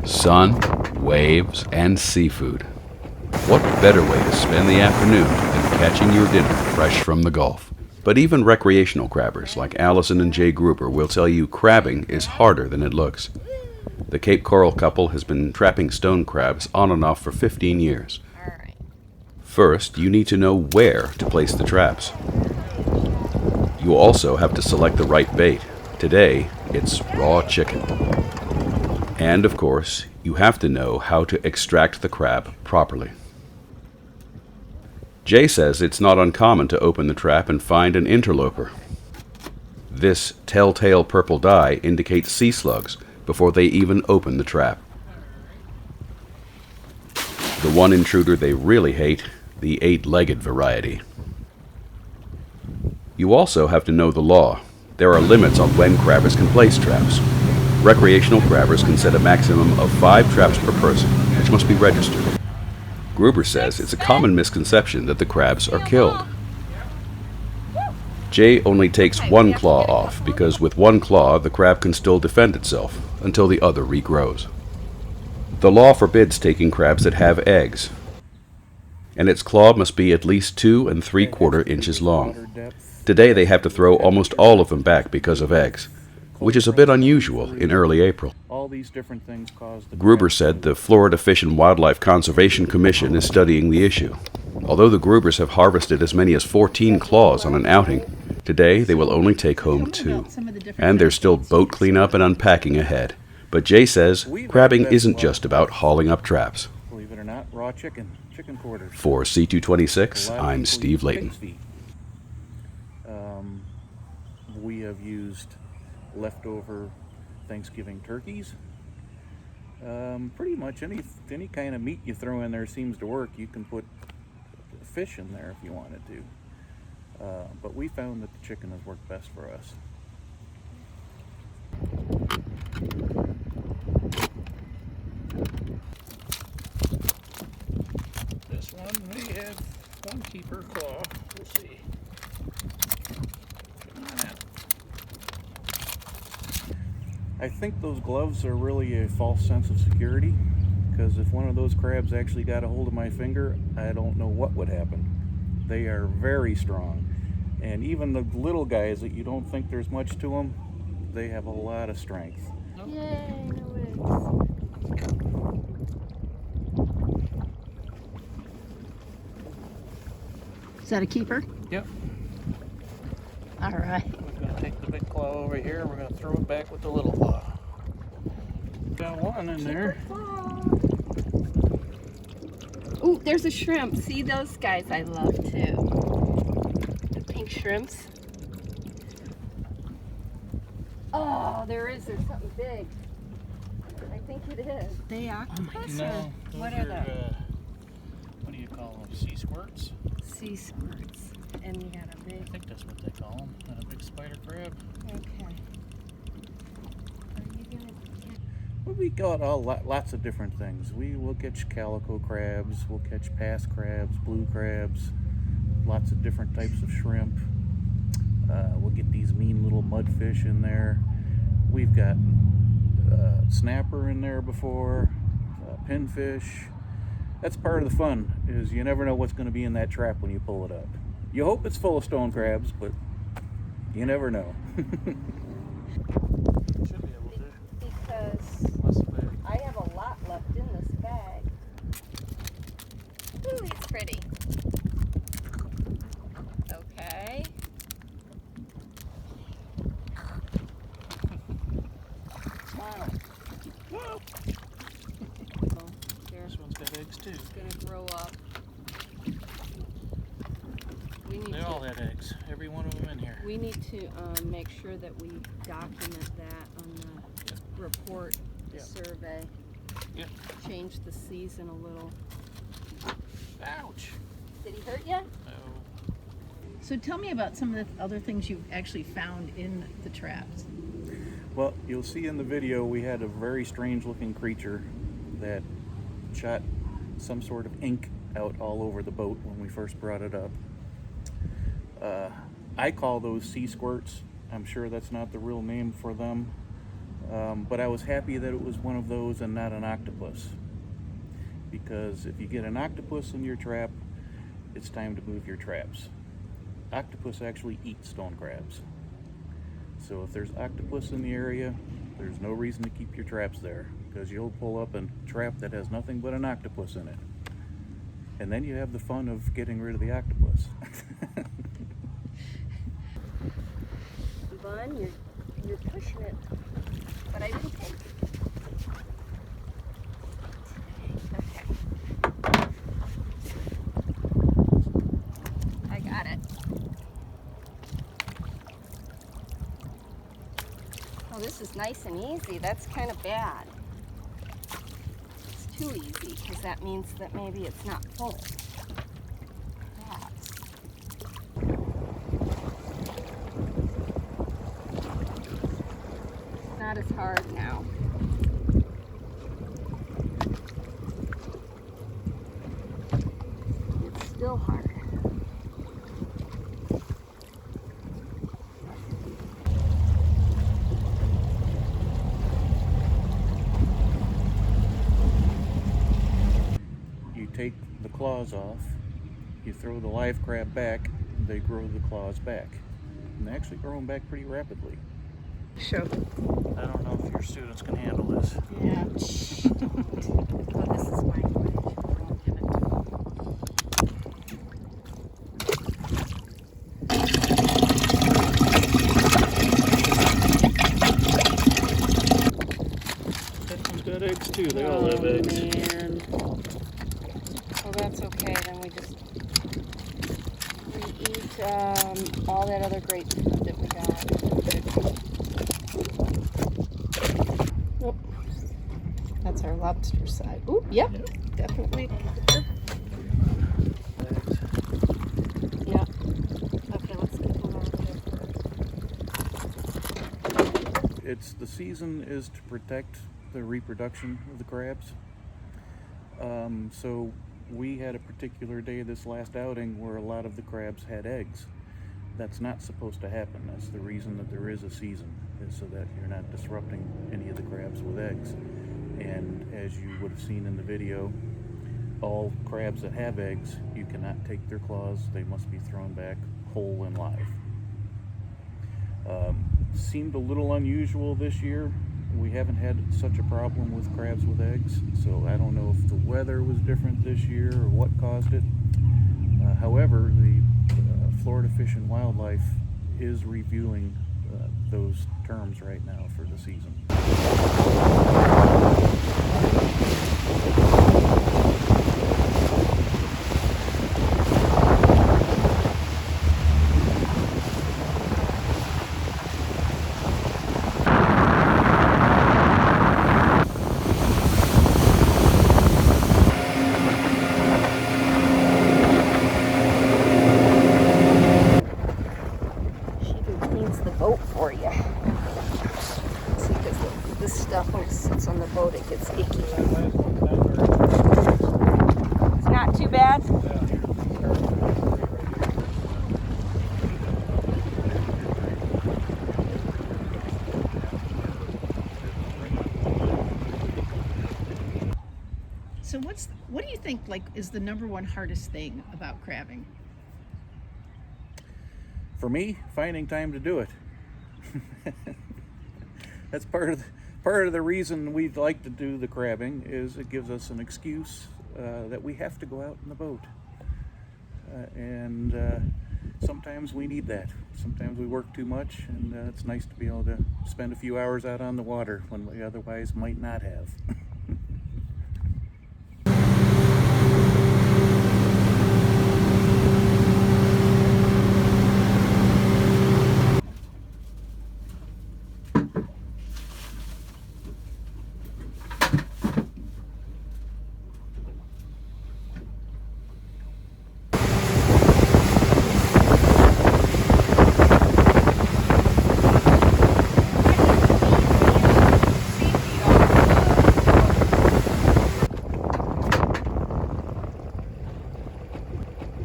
Sun, waves, and seafood. What better way to spend the afternoon than catching your dinner fresh from the Gulf? But even recreational crabbers like Allison and Jay Gruber will tell you crabbing is harder than it looks. The Cape Coral couple has been trapping stone crabs on and off for 15 years. First, you need to know where to place the traps. You also have to select the right bait. Today, it's raw chicken. And of course, you have to know how to extract the crab properly. Jay says it's not uncommon to open the trap and find an interloper. This telltale purple dye indicates sea slugs before they even open the trap. The one intruder they really hate, the 8-legged variety. You also have to know the law. There are limits on when crabbers can place traps. Recreational crabbers can set a maximum of 5 traps per person, which must be registered. Gruber says it's a common misconception that the crabs are killed. Jay only takes one claw off because with one claw the crab can still defend itself until the other regrows. The law forbids taking crabs that have eggs, and its claw must be at least 2 3/4 inches long. Today they have to throw almost all of them back because of eggs, which is a bit unusual in early April. All these different things cause the Gruber said the Florida Fish and Wildlife Conservation Commission is studying the issue. Although the Grubers have harvested as many as 14 claws on an outing, today they will only take home 2. And there's still boat cleanup and unpacking ahead. But Jay says crabbing isn't just about hauling up traps. Believe it or not, raw chicken quarters. For C226, I'm Steve Layton. We have used leftover Thanksgiving turkeys. Pretty much any kind of meat you throw in there seems to work. You can put fish in there if you wanted to. But we found that the chicken has worked best for us. This one we have one keeper claw. We'll see. I think those gloves are really a false sense of security, because if one of those crabs actually got a hold of my finger, I don't know what would happen. They are very strong, and even the little guys that you don't think there's much to them, they have a lot of strength. Yay, no eggs. Is that a keeper? Yep. All right. We're going to take the big claw over here. We're going to throw it back with the little claw. Got one in there. Oh, there's a shrimp. See those guys I love too. The pink shrimps. Oh, there's something big. I think it is. They octopus? No, What are they? What do you call them? Sea squirts? Sea squirts. And you got a I big. think that's what they call them. And a big spider crab. Okay. Are you gonna get? Well, we got lots of different things. We will catch calico crabs, we'll catch pass crabs, blue crabs, lots of different types of shrimp. We'll get these mean little mudfish in there. We've got snapper in there before, pinfish. That's part of the fun, is you never know what's going to be in that trap when you pull it up. You hope it's full of stone crabs, but you never know. Should be able to. Because Unless they I have a lot left in this bag. Ooh, he's pretty. Okay. smile. Well, they're This one's got eggs too. gonna grow up. We need They to. all had eggs. Every one of them in here. We need to make sure that we document that on the report Yep. survey. Yep. Change the season a little. Ouch. Did he hurt you? No. So tell me about some of the other things you've actually found in the traps. Well, you'll see in the video we had a very strange looking creature that shot some sort of ink out all over the boat when we first brought it up. I call those sea squirts. I'm sure that's not the real name for them. But I was happy that it was one of those and not an octopus, because if you get an octopus in your trap, it's time to move your traps. Octopus actually eat stone crabs. So if there's octopus in the area, there's no reason to keep your traps there, because you'll pull up a trap that has nothing but an octopus in it. And then you have the fun of getting rid of the octopus. Vaughn, you're pushing it, but I didn't take it. Okay. I got it. Oh, this is nice and easy. That's kind of bad. It's too easy, because that means that maybe it's not full. Perhaps. Not as hard now. It's still hard. You take the claws off, you throw the live crab back, they grow the claws back. And they actually grow them back pretty rapidly. Sure. I don't know if your students can handle this. Yeah. Shh. Oh, this is my footage. I'll give it to you. He's got eggs too. They all have eggs. Man. Well, that's okay. Then we eat all that other great food that we got. Oop. That's our lobster side. Oop, yep. Definitely. Yep. Okay, let's get them over here. It's the season is to protect the reproduction of the crabs. So we had a particular day this last outing where a lot of the crabs had eggs. That's not supposed to happen. That's the reason that there is a season, is so that you're not disrupting any of the crabs with eggs. And as you would have seen in the video, all crabs that have eggs, you cannot take their claws. They must be thrown back whole and live. Seemed a little unusual this year. We haven't had such a problem with crabs with eggs, so I don't know if the weather was different this year or what caused it. However, the Florida Fish and Wildlife is reviewing those terms right now for the season. She even cleans the boat for you. See, because this stuff, when it sits on the boat, it gets icky. It's not too bad. So what do you think is the number one hardest thing about crabbing? For me, finding time to do it. That's part of the reason we'd like to do the crabbing, is it gives us an excuse that we have to go out in the boat. And sometimes we need that. Sometimes we work too much, and it's nice to be able to spend a few hours out on the water when we otherwise might not have.